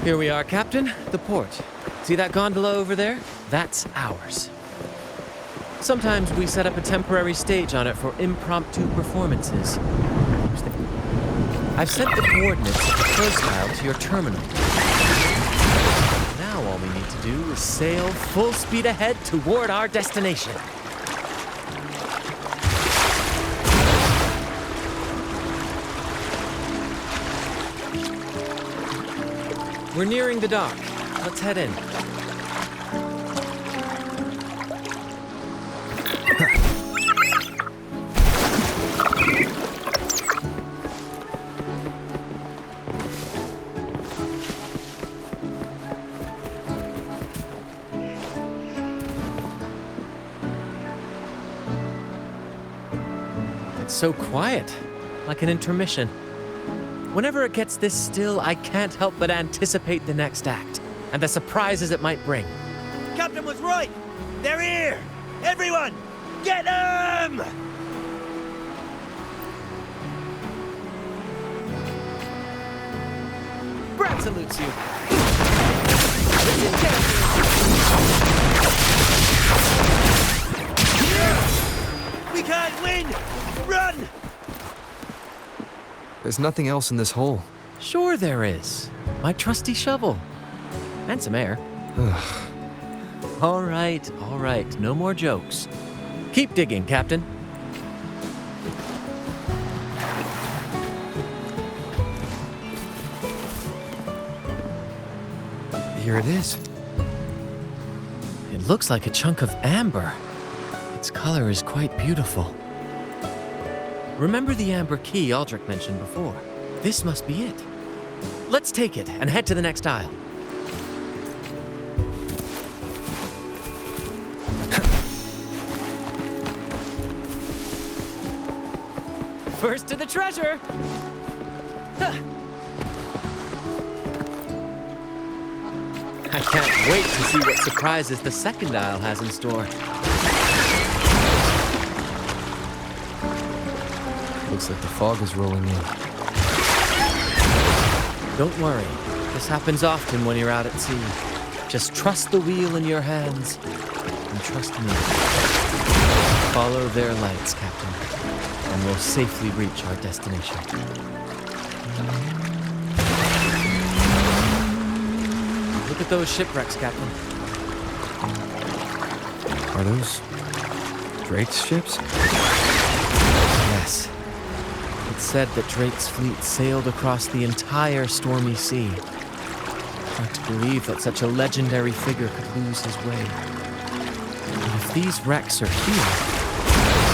Here we are, Captain. The port. See that gondola over there? That's ours. Sometimes we set up a temporary stage on it for impromptu performances. I've sent the coordinates of the profile to your terminal. Now all we need to do is sail full speed ahead toward our destination. We're nearing the dock. Let's head in. It's so quiet, like an intermission. Whenever it gets this still, I can't help but anticipate the next act, and the surprises it might bring. Captain was right! They're here! Everyone, get them! Brant salutes you. We can't win! Run! There's nothing else in this hole. Sure there is. My trusty shovel. And some air. All right. No more jokes. Keep digging, Captain. Here it is. It looks like a chunk of amber. Its color is quite beautiful. Remember the amber key Aldrich mentioned before? This must be it. Let's take it and head to the next aisle. First to the treasure! I can't wait to see what surprises the second aisle has in store. Looks like the fog is rolling in. Don't worry. This happens often when you're out at sea. Just trust the wheel in your hands and trust me. Follow their lights, Captain, and we'll safely reach our destination. Look at those shipwrecks, Captain. Are those Drake's ships? Yes. It's said that Drake's fleet sailed across the entire stormy sea. Hard to believe that such a legendary figure could lose his way. And if these wrecks are here,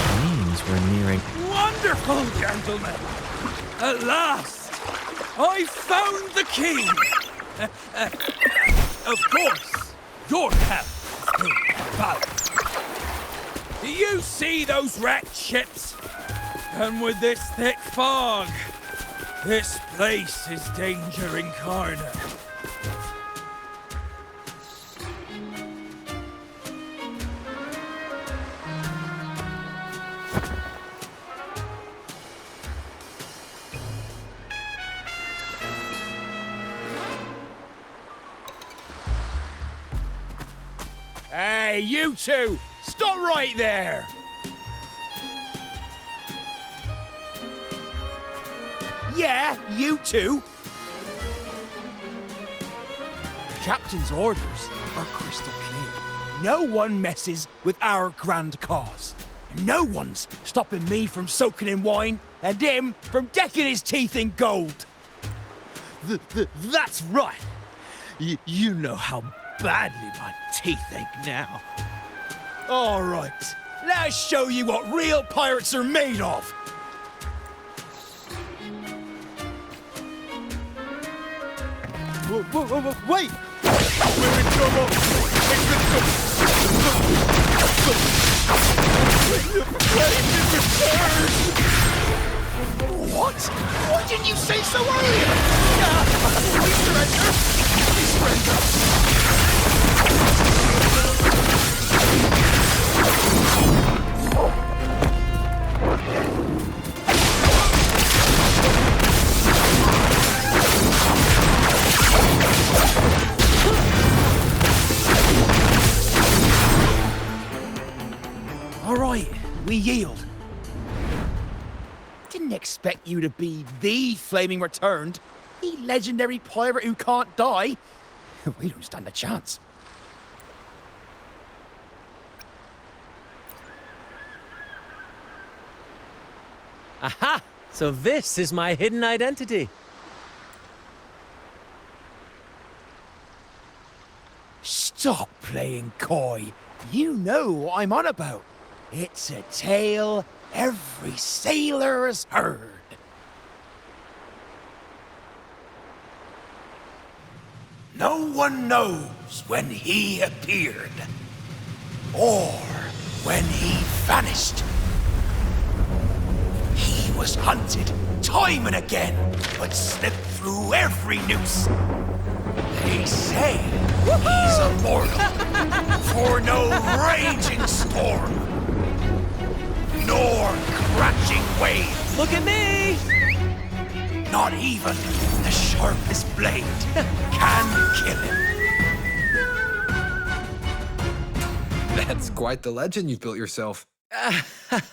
it means we're nearing... Wonderful, gentlemen! At last! I found the key! Of course, your help is valuable. Do you see those wrecked ships? And with this thick fog, this place is danger incarnate. Hey, you two! Stop right there! Yeah, you two! The captain's orders are crystal clear. No one messes with our grand cause. No one's stopping me from soaking in wine and him from decking his teeth in gold. That's right. You know how badly my teeth ache now. All right, let's show you what real pirates are made of. Wait! We're in trouble! The plane is returned! What? Why didn't you say so earlier? We surrender! We surrender! we yield. Didn't expect you to be the Flaming Returned, the legendary pirate who can't die. We don't stand a chance. Aha! So this is my hidden identity. Stop playing coy. You know what I'm on about. It's a tale every sailor has heard. No one knows when he appeared, or when he vanished. He was hunted time and again, but slipped through every noose. They say he's immortal, for no raging storm, nor crashing wave. Look at me! Not even the sharpest blade can kill him. That's quite the legend you've built yourself.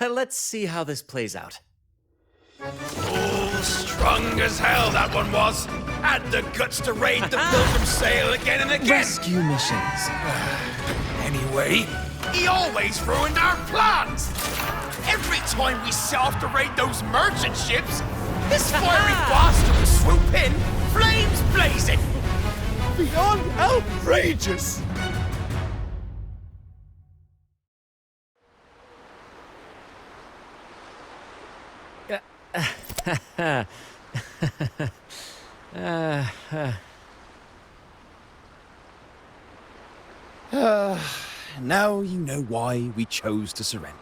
Let's see how this plays out. Oh, strong as hell that one was. Had the guts to raid the Pilgrim Sail again and again. Rescue missions. Anyway, he always ruined our plans. Every time we set off to raid those merchant ships, this fiery bastard would swoop in, flames blazing. Beyond outrageous. Now you know why we chose to surrender.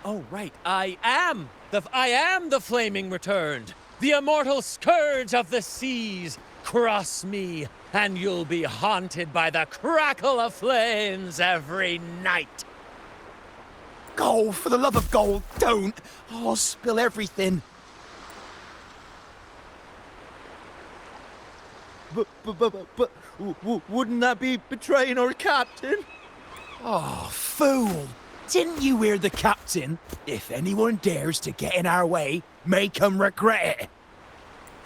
Oh, right. I am the Flaming Returned, the immortal scourge of the seas. Cross me, and you'll be haunted by the crackle of flames every night. Gold, for the love of gold, don't! I'll spill everything. But wouldn't that be betraying our captain? Oh, fool! Didn't you hear the captain? If anyone dares to get in our way, make 'em regret it.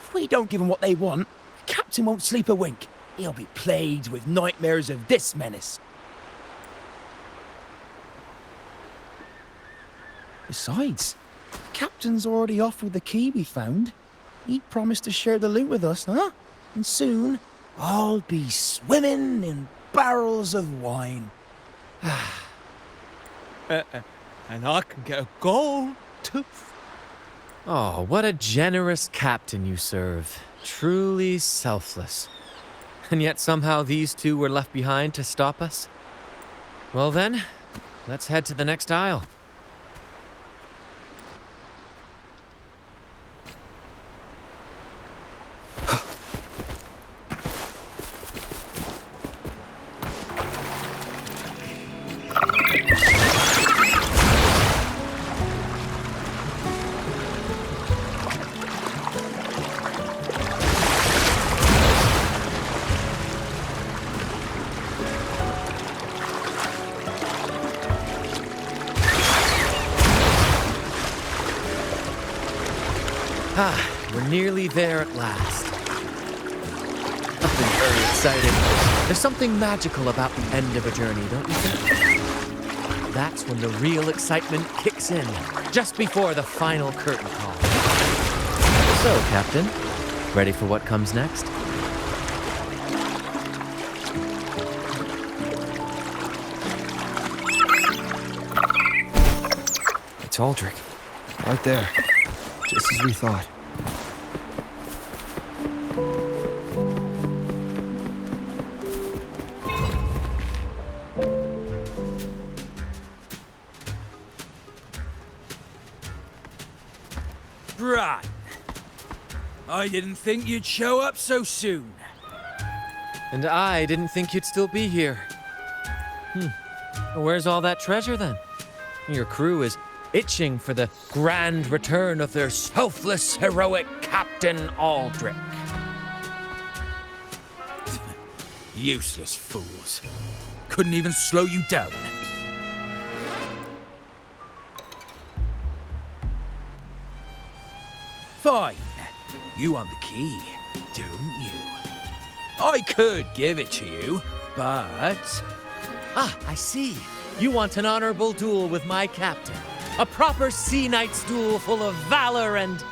If we don't give 'em what they want, the captain won't sleep a wink. He'll be plagued with nightmares of this menace. Besides, the captain's already offered the key we found. He promised to share the loot with us, huh? And soon, I'll be swimming in barrels of wine. And I can get a gold tooth. Oh, what a generous captain you serve. Truly selfless. And yet somehow these two were left behind to stop us? Well then, let's head to the next isle. We're nearly there at last. I'm very excited. There's something magical about the end of a journey, don't you think? That's when the real excitement kicks in, just before the final curtain call. So, Captain, ready for what comes next? It's Aldrich. Right there. Just as we thought. Brant, I didn't think you'd show up so soon. And I didn't think you'd still be here. Where's all that treasure then? Your crew is itching for the grand return of their selfless, heroic Captain Aldrich. Useless fools. couldn't even slow you down. Fine. You want the key, don't you? I could give it to you, but... Ah, I see. You want an honorable duel with my captain. A proper sea knight's duel full of valor and...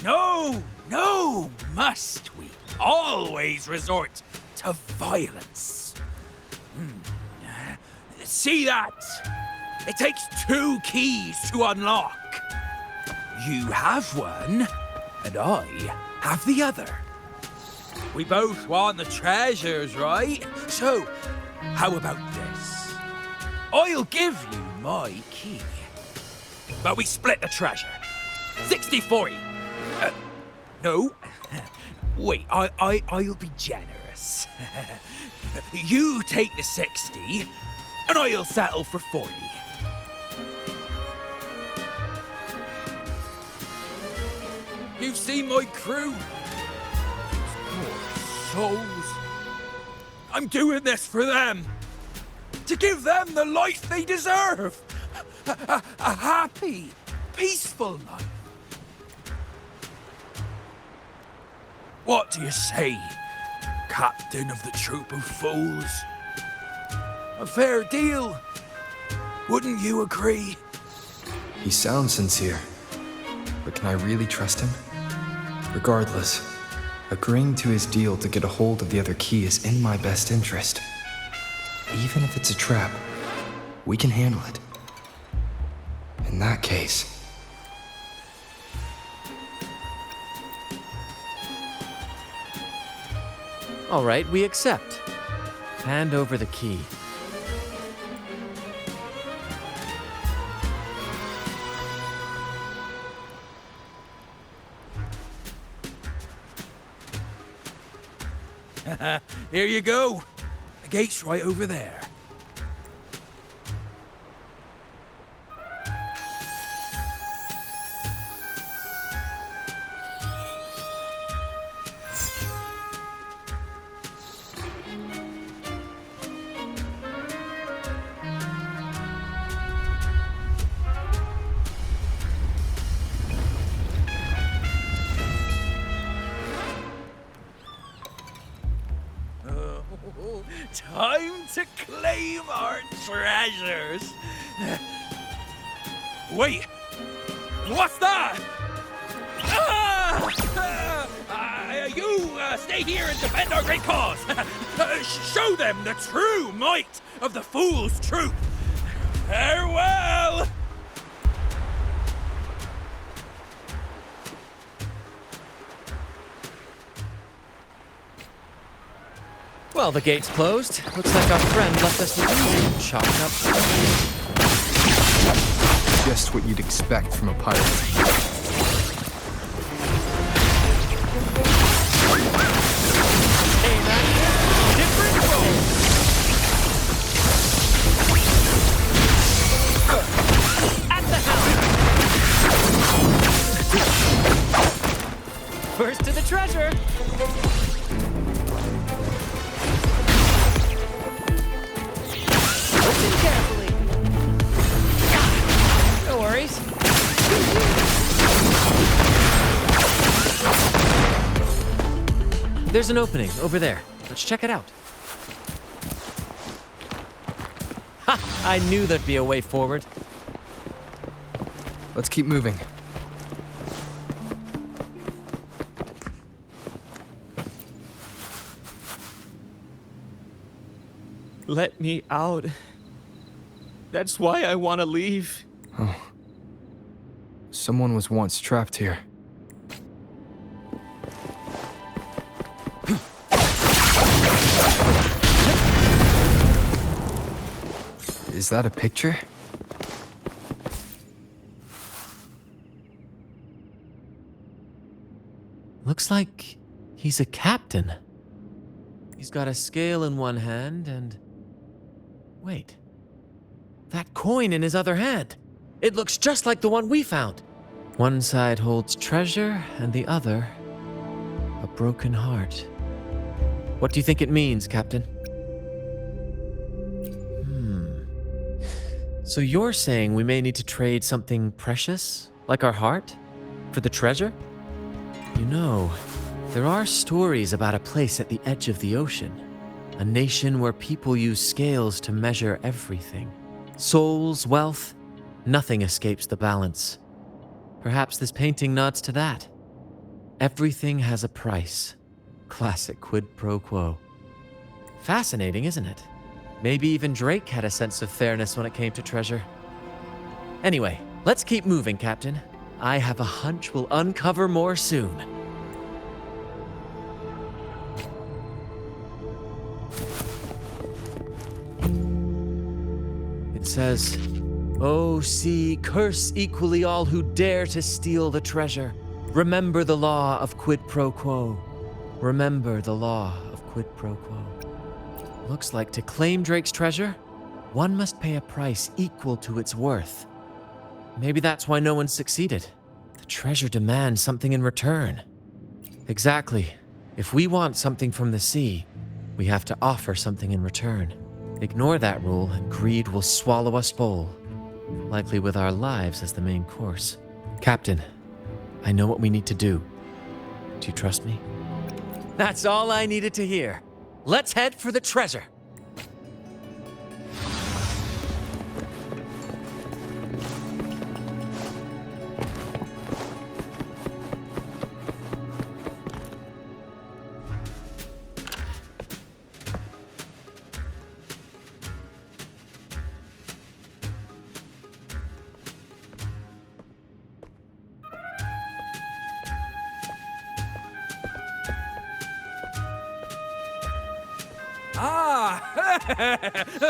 No, must we always resort to violence? See that? It takes 2 keys to unlock. You have one, and I have the other. We both want the treasures, right? So, how about this? I'll give you my key, but we split the treasure. 60-40. No. Wait, I'll be generous. You take the 60, and I'll settle for 40. You've seen my crew. These poor souls. I'm doing this for them. To give them the life they deserve. A happy, peaceful life. What do you say, Captain of the Troop of Fools? A fair deal, wouldn't you agree? He sounds sincere, but can I really trust him? Regardless, agreeing to his deal to get a hold of the other key is in my best interest. Even if it's a trap, we can handle it. In that case... All right, we accept. Hand over the key. Here you go. The gate's right over there. Time to claim our treasures. Wait, what's that? You stay here and defend our great cause. Show them the true might of the Fool's Troop. Farewell. Well, the gate's closed. Looks like our friend left us the key. Chalked up. just what you'd expect from a pirate. First to the treasure! Listen carefully. No worries. There's an opening over there. Let's check it out. Ha! I knew there'd be a way forward. Let's keep moving. Let me out. That's why I want to leave. Oh. Someone was once trapped here. Is that a picture? Looks like he's a captain. He's got a scale in one hand and... Wait. That coin in his other hand. It looks just like the one we found. One side holds treasure and the other a broken heart. What do you think it means, Captain? So you're saying we may need to trade something precious, like our heart, for the treasure? You know, there are stories about a place at the edge of the ocean. A nation where people use scales to measure everything. Souls, wealth, nothing escapes the balance. Perhaps this painting nods to that. Everything has a price. Classic quid pro quo. Fascinating, isn't it? Maybe even Drake had a sense of fairness when it came to treasure. Anyway, let's keep moving, Captain. I have a hunch we'll uncover more soon. It says, "Oh, sea, curse equally all who dare to steal the treasure. Remember the law of quid pro quo. Remember the law of quid pro quo." Looks like to claim Drake's treasure, one must pay a price equal to its worth. Maybe that's why no one succeeded. The treasure demands something in return. Exactly. If we want something from the sea, we have to offer something in return. Ignore that rule and greed will swallow us whole, likely with our lives as the main course. Captain, I know what we need to do. Do you trust me? That's all I needed to hear. Let's head for the treasure.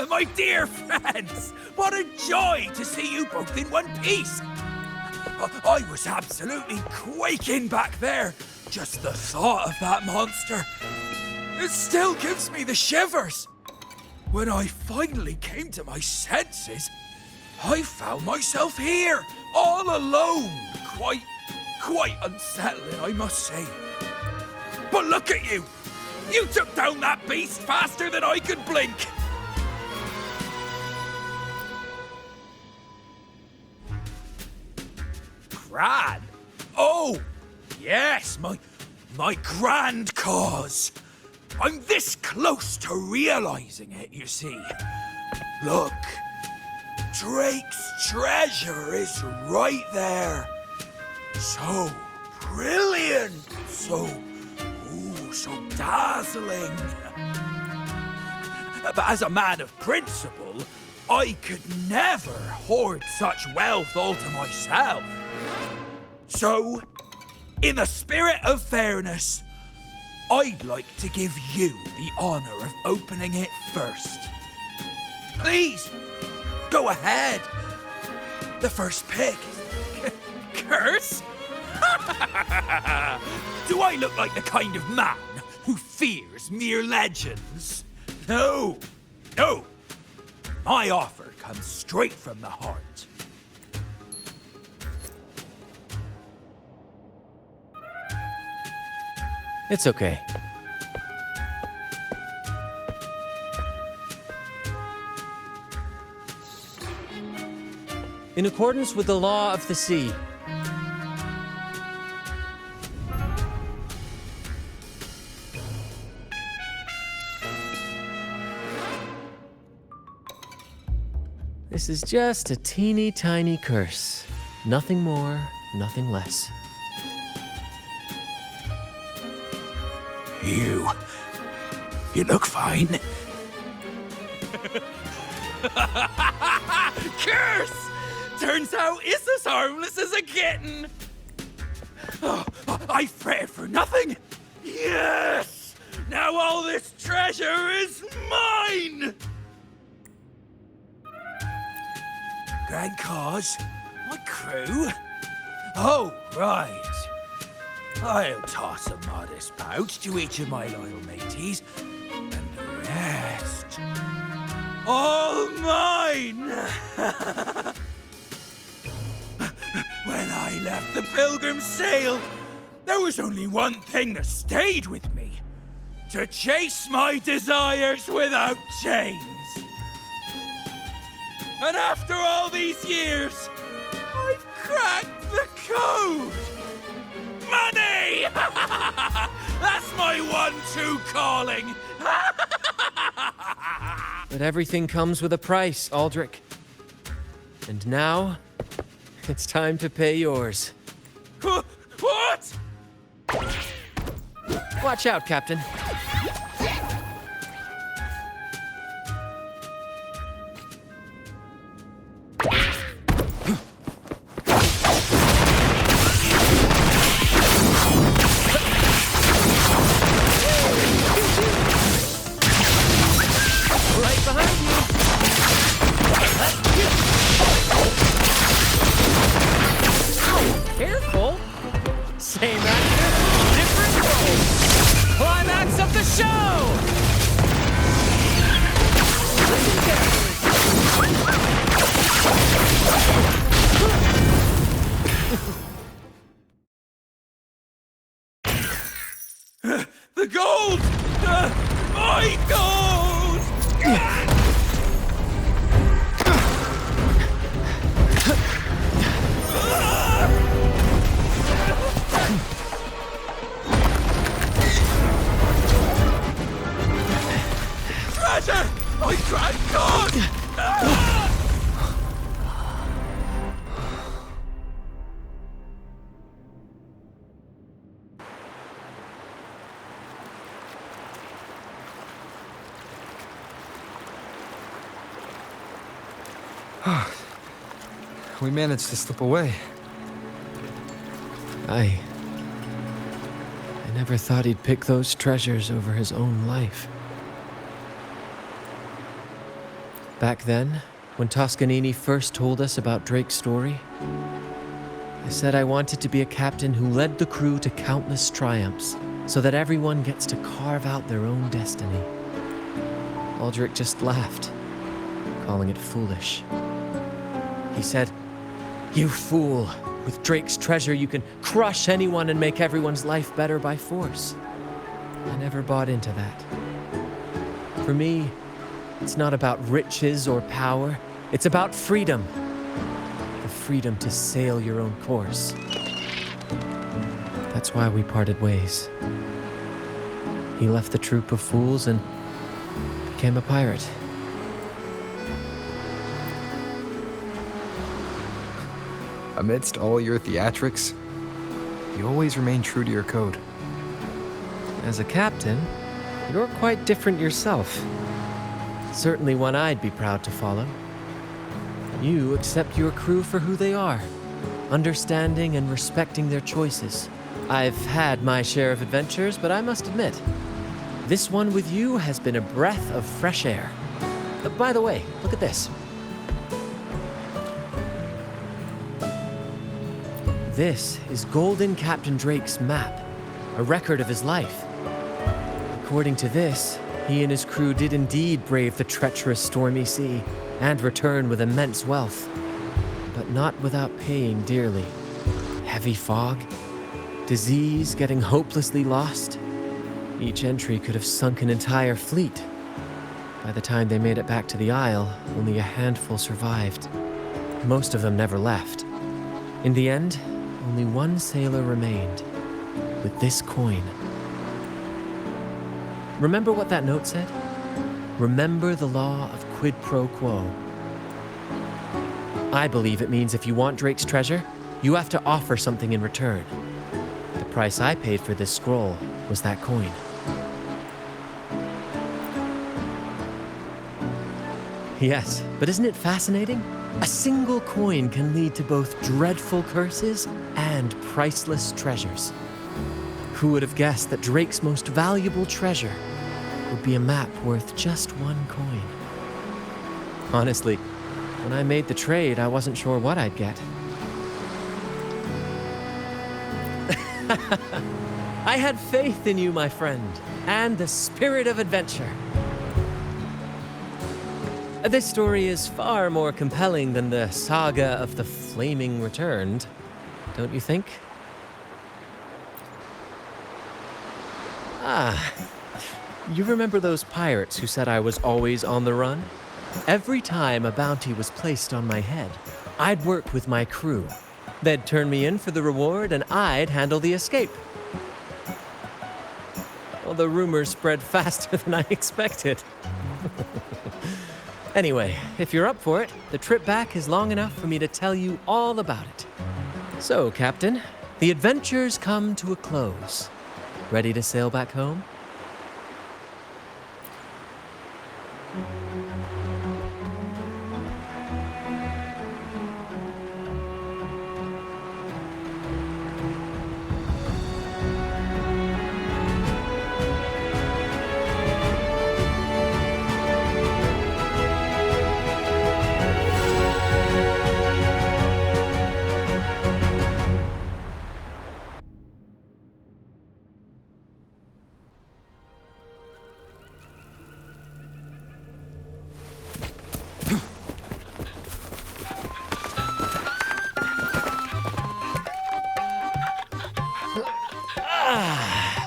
My dear friends, what a joy to see you both in one piece. I was absolutely quaking back there. Just the thought of that monster. It still gives me the shivers. When I finally came to my senses, I found myself here, all alone. Quite unsettling, I must say. But look at you! You took down that beast faster than I could blink! Gran? Oh! Yes, my grand cause. I'm this close to realizing it, you see. Look, Drake's treasure is right there. So brilliant, so dazzling. But as a man of principle, I could never hoard such wealth all to myself. So, in the spirit of fairness, I'd like to give you the honor of opening it first. Please, go ahead. The first pick. Curse? Do I look like the kind of man who fears mere legends? No. My offer comes straight from the heart. It's okay. In accordance with the law of the sea, this is just a teeny tiny curse. Nothing more, nothing less. You look fine. Curse! Turns out it's as harmless as a kitten. Oh, I fretted for nothing. Yes! Now all this treasure is mine! Grand cause? My crew? Oh, right. I'll toss a modest pouch to each of my loyal mateys, and the rest, all mine! When I left the Pilgrim's Sail, there was only one thing that stayed with me. to chase my desires without chains. And after all these years, I've cracked the code! Money! That's my one-two calling! But everything comes with a price, Aldrich. And now, it's time to pay yours. What? Watch out, Captain. Right behind you. Careful. Same actor, different role. Climax of the show! Listen The gold! My gold! Treasure! My grand god! We managed to slip away. I never thought he'd pick those treasures over his own life. Back then, when Toscanini first told us about Drake's story, I said I wanted to be a captain who led the crew to countless triumphs, so that everyone gets to carve out their own destiny. Aldrich just laughed, calling it foolish. He said, "You fool! With Drake's treasure, you can crush anyone and make everyone's life better by force." I never bought into that. For me, it's not about riches or power. It's about freedom. The freedom to sail your own course. That's why we parted ways. He left the troop of fools and became a pirate. Amidst all your theatrics, you always remain true to your code. As a captain, you're quite different yourself. Certainly one I'd be proud to follow. You accept your crew for who they are, understanding and respecting their choices. I've had my share of adventures, but I must admit, this one with you has been a breath of fresh air. By the way, look at this. This is Golden Captain Drake's map, a record of his life. According to this, he and his crew did indeed brave the treacherous stormy sea and return with immense wealth, but not without paying dearly. Heavy fog, disease, getting hopelessly lost. Each entry could have sunk an entire fleet. By the time they made it back to the Isle, only a handful survived. Most of them never left. In the end, only one sailor remained, with this coin. Remember what that note said? Remember the law of quid pro quo. I believe it means if you want Drake's treasure, you have to offer something in return. The price I paid for this scroll was that coin. Yes, but isn't it fascinating? A single coin can lead to both dreadful curses and priceless treasures. Who would have guessed that Drake's most valuable treasure would be a map worth just one coin? Honestly, when I made the trade, I wasn't sure what I'd get. I had faith in you, my friend, and the spirit of adventure. This story is far more compelling than the saga of the Flaming Returned, don't you think? Ah, You remember those pirates who said I was always on the run? Every time a bounty was placed on my head, I'd work with my crew. They'd turn me in for the reward, and I'd handle the escape. Well, the rumors spread faster than I expected. Anyway, if you're up for it, the trip back is long enough for me to tell you all about it. So, Captain, the adventures come to a close. Ready to sail back home?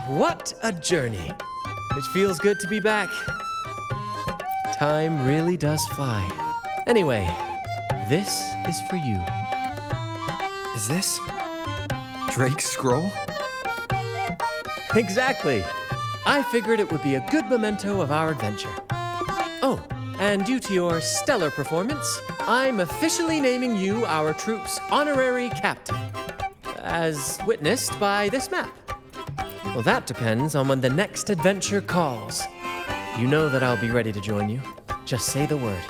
What a journey. It feels good to be back. Time really does fly. Anyway, this is for you. Is this Drake's scroll? Exactly. I figured it would be a good memento of our adventure. Oh, and due to your stellar performance, I'm officially naming you our troop's honorary captain, as witnessed by this map. Well, that depends on when the next adventure calls. You know that I'll be ready to join you. Just say the word.